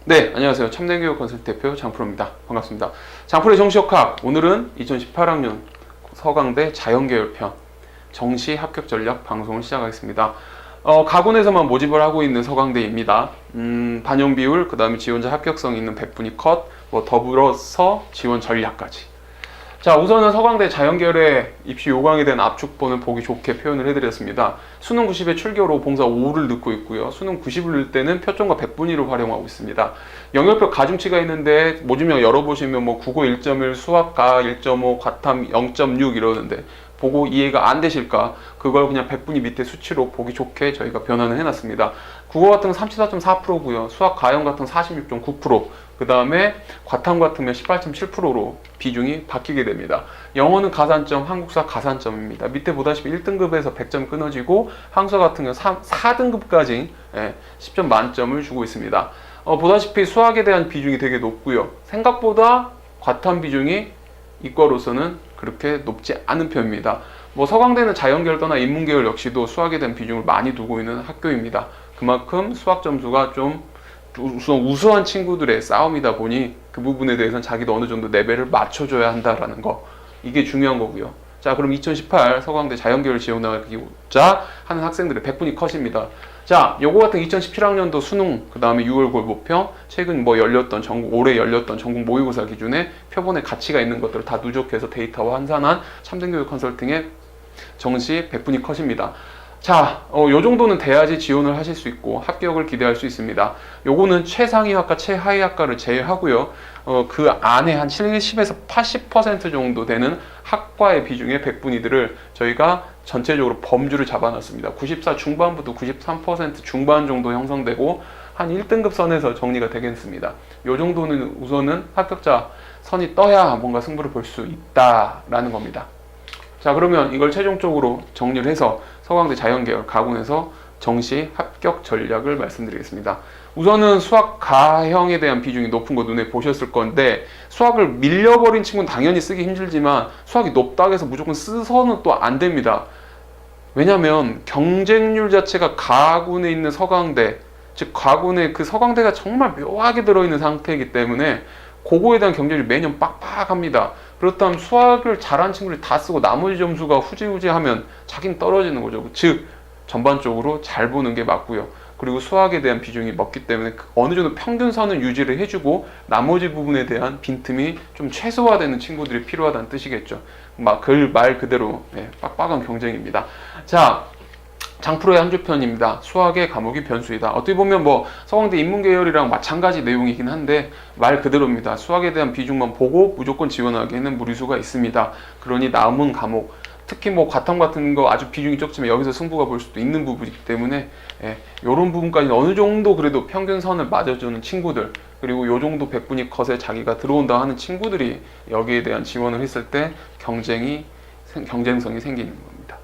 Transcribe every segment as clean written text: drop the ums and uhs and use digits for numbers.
네, 안녕하세요. 참된교육 컨설팅 대표 장프로입니다. 반갑습니다. 장프로의 정시역학, 오늘은 2018학년 서강대 자연계열편 정시 합격 전략 방송을 시작하겠습니다. 가군에서만 모집을 하고 있는 서강대입니다. 반영 비율, 그 다음에 지원자 합격성 있는 100분위 컷, 더불어서 지원 전략까지. 자, 우선은 서강대 자연계열의 입시 요강에 대한 압축본을 보기 좋게 표현을 해드렸습니다. 수능 90에 출결호 봉사 5를 넣고 있고요. 수능 90을 넣을 때는 표점과 100분위를 활용하고 있습니다. 영역별 가중치가 있는데 모집령 열어보시면 국어 1.1, 수학과 1.5, 과탐 0.6 이러는데 보고 이해가 안 되실까? 그걸 그냥 100분위 밑에 수치로 보기 좋게 저희가 변환을 해놨습니다. 국어 같은 건 34.4%고요. 수학 가형 같은 46.9%, 그 다음에 과탐 같으면 18.7%로 비중이 바뀌게 됩니다. 영어는 가산점, 한국사 가산점입니다. 밑에 보다시피 1등급에서 100점 끊어지고 항서 같은 경우 4등급까지 10점 만점을 주고 있습니다. 보다시피 수학에 대한 비중이 되게 높고요. 생각보다 과탐 비중이 이과로서는 그렇게 높지 않은 편입니다. 서강대는 자연계열 떠나 인문계열 역시도 수학에 대한 비중을 많이 두고 있는 학교입니다. 그만큼 수학 점수가 좀 우수한 친구들의 싸움이다 보니 그 부분에 대해서는 자기도 어느 정도 레벨을 맞춰줘야 한다라는 거, 이게 중요한 거고요. 자, 그럼 2018 서강대 자연계열 지원하고자 하는 학생들의 100분위 컷입니다. 자, 요거 같은 2017학년도 수능, 그 다음에 6월 골고평, 최근 올해 열렸던 전국 모의고사 기준에 표본에 가치가 있는 것들을 다 누적해서 데이터와 환산한 참된교육 컨설팅의 정시 100분위 컷입니다. 자, 요 정도는 돼야지 지원을 하실 수 있고 합격을 기대할 수 있습니다. 요거는 최상위 학과, 최하위 학과를 제외하고요. 그 안에 한 70에서 80% 정도 되는 학과의 비중의 100분위들을 저희가 전체적으로 범주를 잡아놨습니다. 94 중반부터 93% 중반 정도 형성되고 한 1등급 선에서 정리가 되겠습니다. 요 정도는 우선은 합격자 선이 떠야 뭔가 승부를 볼 수 있다라는 겁니다. 자, 그러면 이걸 최종적으로 정리를 해서 서강대 자연계열 가군에서 정시 합격 전략을 말씀드리겠습니다. 우선은 수학 가형에 대한 비중이 높은 거 눈에 보셨을 건데, 수학을 밀려버린 친구는 당연히 쓰기 힘들지만 수학이 높다고 해서 무조건 쓰서는 또 안 됩니다. 왜냐면 경쟁률 자체가 가군에 있는 서강대, 즉 가군에 그 서강대가 정말 묘하게 들어있는 상태이기 때문에 그거에 대한 경쟁률이 매년 빡빡합니다. 그렇다면 수학을 잘하는 친구들이 다 쓰고 나머지 점수가 후지후지하면 자기는 떨어지는 거죠. 즉 전반적으로 잘 보는 게 맞고요. 그리고 수학에 대한 비중이 먹기 때문에 어느 정도 평균선은 유지를 해주고 나머지 부분에 대한 빈틈이 좀 최소화되는 친구들이 필요하다는 뜻이겠죠. 말 그대로 빡빡한 경쟁입니다. 자, 장프로의 한 주편입니다. 수학의 과목이 변수이다. 어떻게 보면 서강대 인문계열이랑 마찬가지 내용이긴 한데 말 그대로입니다. 수학에 대한 비중만 보고 무조건 지원하기에는 무리수가 있습니다. 그러니 남은 과목, 특히 과탐 같은 거 아주 비중이 적지만 여기서 승부가 볼 수도 있는 부분이기 때문에 이런 부분까지 어느 정도 그래도 평균선을 맞아주는 친구들, 그리고 요 정도 100분위 컷에 자기가 들어온다 하는 친구들이 여기에 대한 지원을 했을 때 경쟁성이 생기는 겁니다.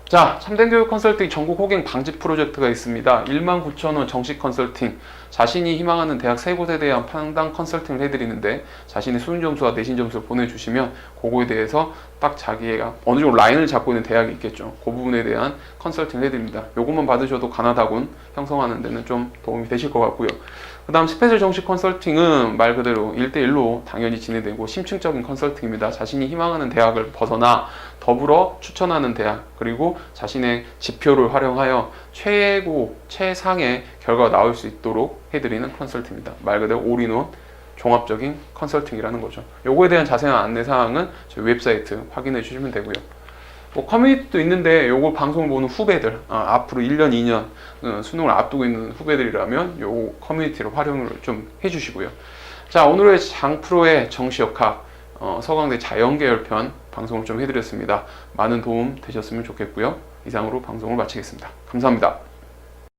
자, 참된교육 컨설팅 전국 호갱 방지 프로젝트가 있습니다. 19,000원 정식 컨설팅, 자신이 희망하는 대학 3곳에 대한 판단 컨설팅을 해드리는데 자신의 수능 점수와 내신 점수를 보내주시면 그거에 대해서 딱 자기가 어느 정도 라인을 잡고 있는 대학이 있겠죠. 그 부분에 대한 컨설팅을 해드립니다. 요것만 받으셔도 가나다군 형성하는 데는 좀 도움이 되실 것 같고요. 그 다음 스페셜 정식 컨설팅은 말 그대로 1대1로 당연히 진행되고 심층적인 컨설팅입니다. 자신이 희망하는 대학을 벗어나 더불어 추천하는 대학, 그리고 자신의 지표를 활용하여 최상의 결과가 나올 수 있도록 해드리는 컨설팅입니다. 말 그대로 올인원 종합적인 컨설팅이라는 거죠. 요거에 대한 자세한 안내사항은 저희 웹사이트 확인해 주시면 되고요. 커뮤니티도 있는데 요거 방송 보는 후배들, 앞으로 1년, 2년 수능을 앞두고 있는 후배들이라면 요 커뮤니티를 활용을 좀 해주시고요. 자, 오늘의 장프로의 정시역학 서강대 자연계열편 방송을 좀 해드렸습니다. 많은 도움 되셨으면 좋겠고요. 이상으로 방송을 마치겠습니다. 감사합니다.